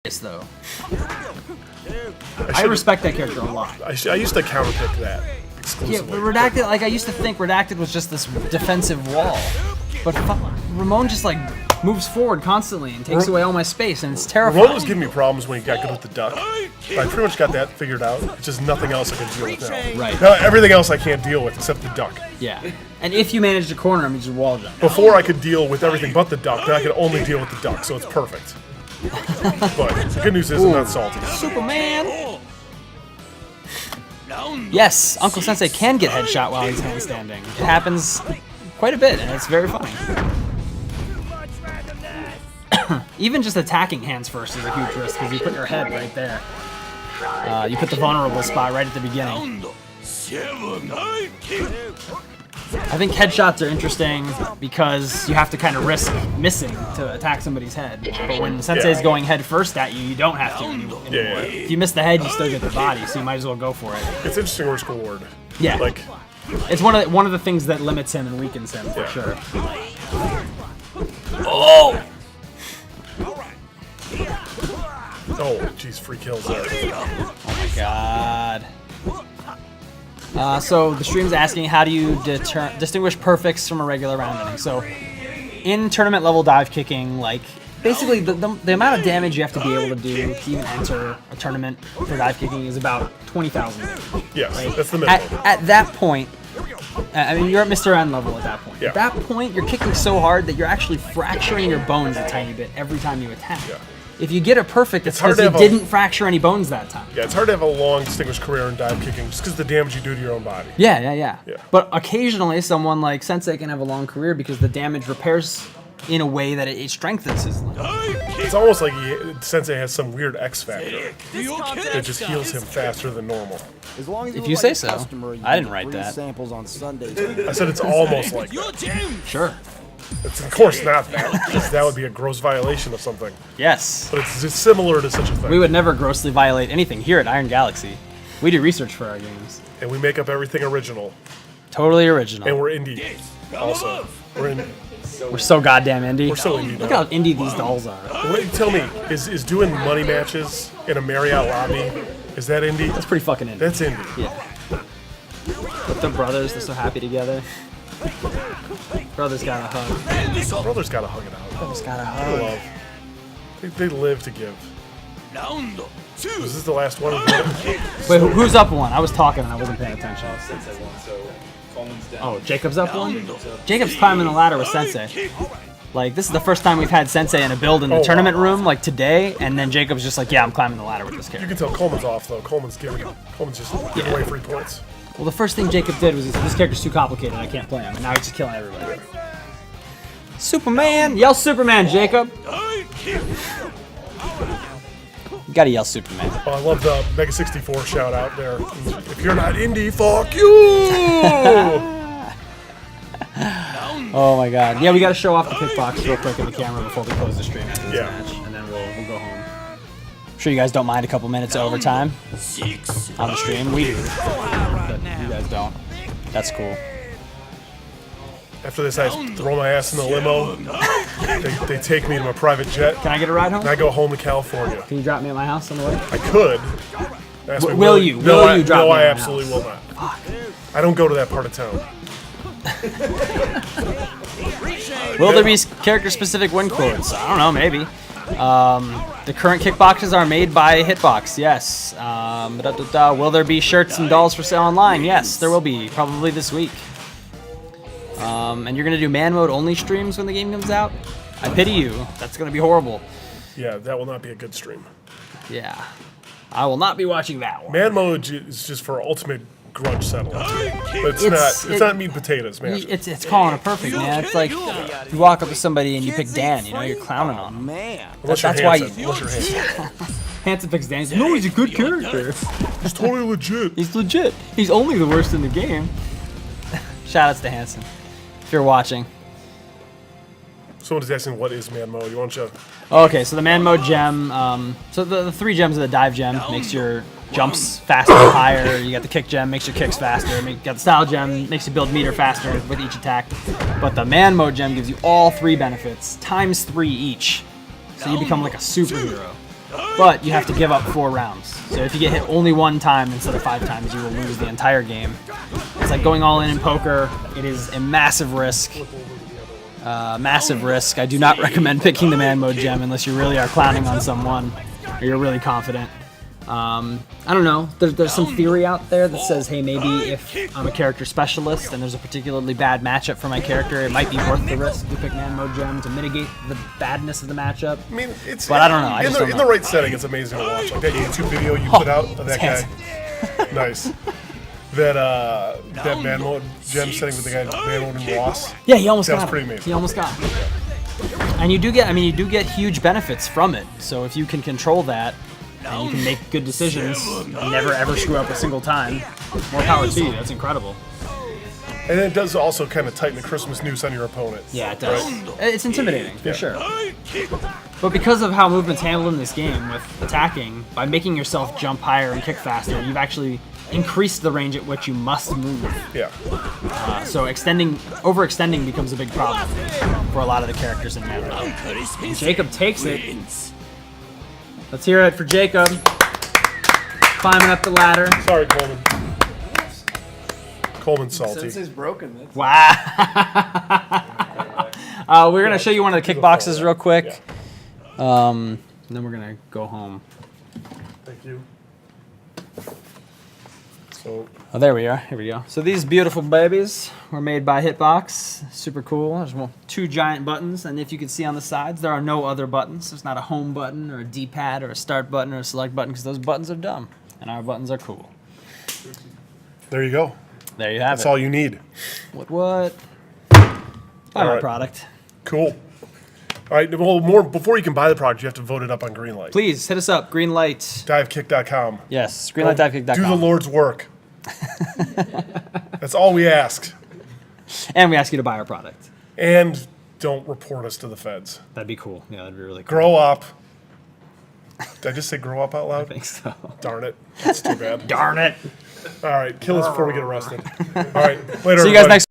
though. I respect that character a lot. I used to counterpick that exclusively. Yeah, but Redacted, like I used to think Redacted was just this defensive wall, but Ramon just like moves forward constantly and takes away all my space, and it's terrifying. Ramon was giving me problems when he got good with the duck. I pretty much got that figured out. It's just nothing else I can deal with now. Right. Now, everything else I can't deal with except the duck. Yeah. And if you manage to corner him, you just wall jump. Before I could deal with everything but the duck, then I could only deal with the duck, so it's perfect. But the good news is I'm not salty. Superman! Yes, Uncle Sensei can get headshot while he's handstanding. It happens quite a bit, and it's very funny. Even just attacking hands first is a huge risk, because you put your head right there. You put the vulnerable spot right at the beginning. I think headshots are interesting because you have to kind of risk missing to attack somebody's head. But when Sensei's going head first at you, you don't have to anymore. Yeah. If you miss the head, you still get the body, so you might as well go for it. It's interesting risk reward. Yeah. Like, it's one of the things that limits him and weakens him for sure. Oh! Oh, jeez, free kills there. Oh my god. So the stream's asking, how do you distinguish perfects from a regular round ending? So in tournament level dive kicking, like basically the amount of damage you have to be able to do to even enter a tournament for dive kicking is about 20,000. Yes, right? That's the minimum. At that point, I mean, you're at Mr. N level at that point. Yeah. At that point, you're kicking so hard that you're actually fracturing your bones a tiny bit every time you attack. Yeah. If you get a perfect, it's hard because to you have didn't fracture any bones that time. Yeah, it's hard to have a long, distinguished career in dive kicking just because of the damage you do to your own body. Yeah. But occasionally, someone like Sensei can have a long career because the damage repairs in a way that it strengthens his limb. It's almost like Sensei has some weird X factor that just heals him faster than normal. As long as If you say so. I didn't write that. Samples on Sundays. I said it's almost like that. Sure. It's of course not that, because that would be a gross violation of something. Yes. But it's just similar to such a thing. We would never grossly violate anything here at Iron Galaxy. We do research for our games. And we make up everything original. Totally original. And we're indie. Also. We're so goddamn indie. We're so indie now. Look how indie these dolls are. Tell me, is doing money matches in a Marriott lobby, is that indie? That's pretty fucking indie. That's indie. Yeah. But the brothers, they're so happy together. Brothers gotta hug. Brothers gotta hug it out. Brothers gotta They hug. love. They live to give. Was this the last one? Wait, who's up one? I was talking and I wasn't paying attention. Oh, Jacob's up one? Jacob's climbing the ladder with Sensei. Like, this is the first time we've had Sensei in a build in the tournament room, like today, and then Jacob's just like, yeah, I'm climbing the ladder with this You character. can tell Coleman's off, though. Coleman's just giving away free points. Well, the first thing Jacob did was he said, this character's too complicated, I can't play him, and now he's just killing everybody. Superman! Yell Superman, Jacob! You gotta yell Superman. Oh, I love the Mega 64 shout out there. If you're not indie, fuck you! Oh my god. Yeah, we gotta show off the kickbox real quick in the camera before we close the stream after this Yeah. match, and then we'll go home. I'm sure you guys don't mind a couple minutes of overtime on the stream. We do. But you guys don't. That's cool. After this, I throw my ass in the limo. They take me to my private jet. Can I get a ride home? And I go home to California. Can you drop me at my house on the way? I could. Ask me, Will you? Will you drop me No, I at my absolutely house? will not. I don't go to that part of town. Will there be character-specific win quotes? I don't know, maybe. The current kickboxes are made by Hitbox, yes. Will there be shirts and dolls for sale online? Yes, there will be, probably this week. And you're going to do man mode only streams when the game comes out? I pity you. That's going to be horrible. Yeah, that will not be a good stream. Yeah. I will not be watching that one. Man mode is just for ultimate grudge settling. But it's not meat and potatoes, man. It's calling it perfect, man. It's like you walk up to somebody and you pick Dan, you know, you're clowning on him. Man. Unless that's you're why Hanson. Unless you're Hanson. Hanson picks Dan. He's like, no, he's a good character. He's totally legit. He's legit. He's only the worst in the game. Shoutouts to Hanson. If you're watching. Someone is asking, what is man mode? You want to... Okay, so the man mode gem, so the 3 gems of the dive gem makes your jumps faster and higher. You got the kick gem, makes your kicks faster. You got the style gem, makes you build meter faster with each attack. But the man mode gem gives you all 3 benefits, times 3 each. So you become like a superhero. but you have to give up 4 rounds. So if you get hit only 1 time instead of 5 times, you will lose the entire game. It's like going all in poker. It is a massive risk. Massive risk. I do not recommend picking the man mode gem unless you really are clowning on someone or you're really confident. I don't know. There's some theory out there that says, hey, maybe if I'm a character specialist and there's a particularly bad matchup for my character, it might be worth the risk to pick man mode gem to mitigate the badness of the matchup. I mean, it's. But I don't know. In the right setting, it's amazing to watch. Like that YouTube video you put out of that guy. Nice. That man mode gem setting with the guy man mode and loss. Yeah, he almost got was it. pretty amazing. He almost got it. And you do get huge benefits from it. So if you can control that, and you can make good decisions, and never ever screw up a single time, more power to you. That's incredible. And it does also kind of tighten the Christmas noose on your opponent. Yeah, it does. Right? It's intimidating, for Yeah. sure. But because of how movement's handled in this game with attacking, by making yourself jump higher and kick faster, you've actually increased the range at which you must move. Yeah. So overextending becomes a big problem for a lot of the characters in Man mode. Jacob takes it. Let's hear it for Jacob. Climbing up the ladder. Sorry, Coleman. Coleman's salty. Sensei's broken. That's Wow. We're going to show you one of the kickboxes real quick. And then we're going to go home. Thank you. So, Oh, there we are. Here we go. So these beautiful babies were made by Hitbox. Super cool. There's 2 giant buttons, and if you can see on the sides, there are no other buttons. There's not a home button or a D-pad or a start button or a select button because those buttons are dumb, and our buttons are cool. there you go. There you have That's it. all you need. What? Buy my right. product. Cool. All right. Well, more before you can buy the product, you have to vote it up on Greenlight. Please hit us up. Green light. Divekick.com. Yes. Greenlight.kick.com. Do the Lord's work. That's all we ask. And we ask you to buy our product. And don't report us to the feds. That'd be cool. Yeah, that'd be really cool. Grow up. Did I just say grow up out I loud? think so. Darn it. That's too bad. Darn it. All right. Kill us before we get arrested. All right. Later, See you guys everybody. next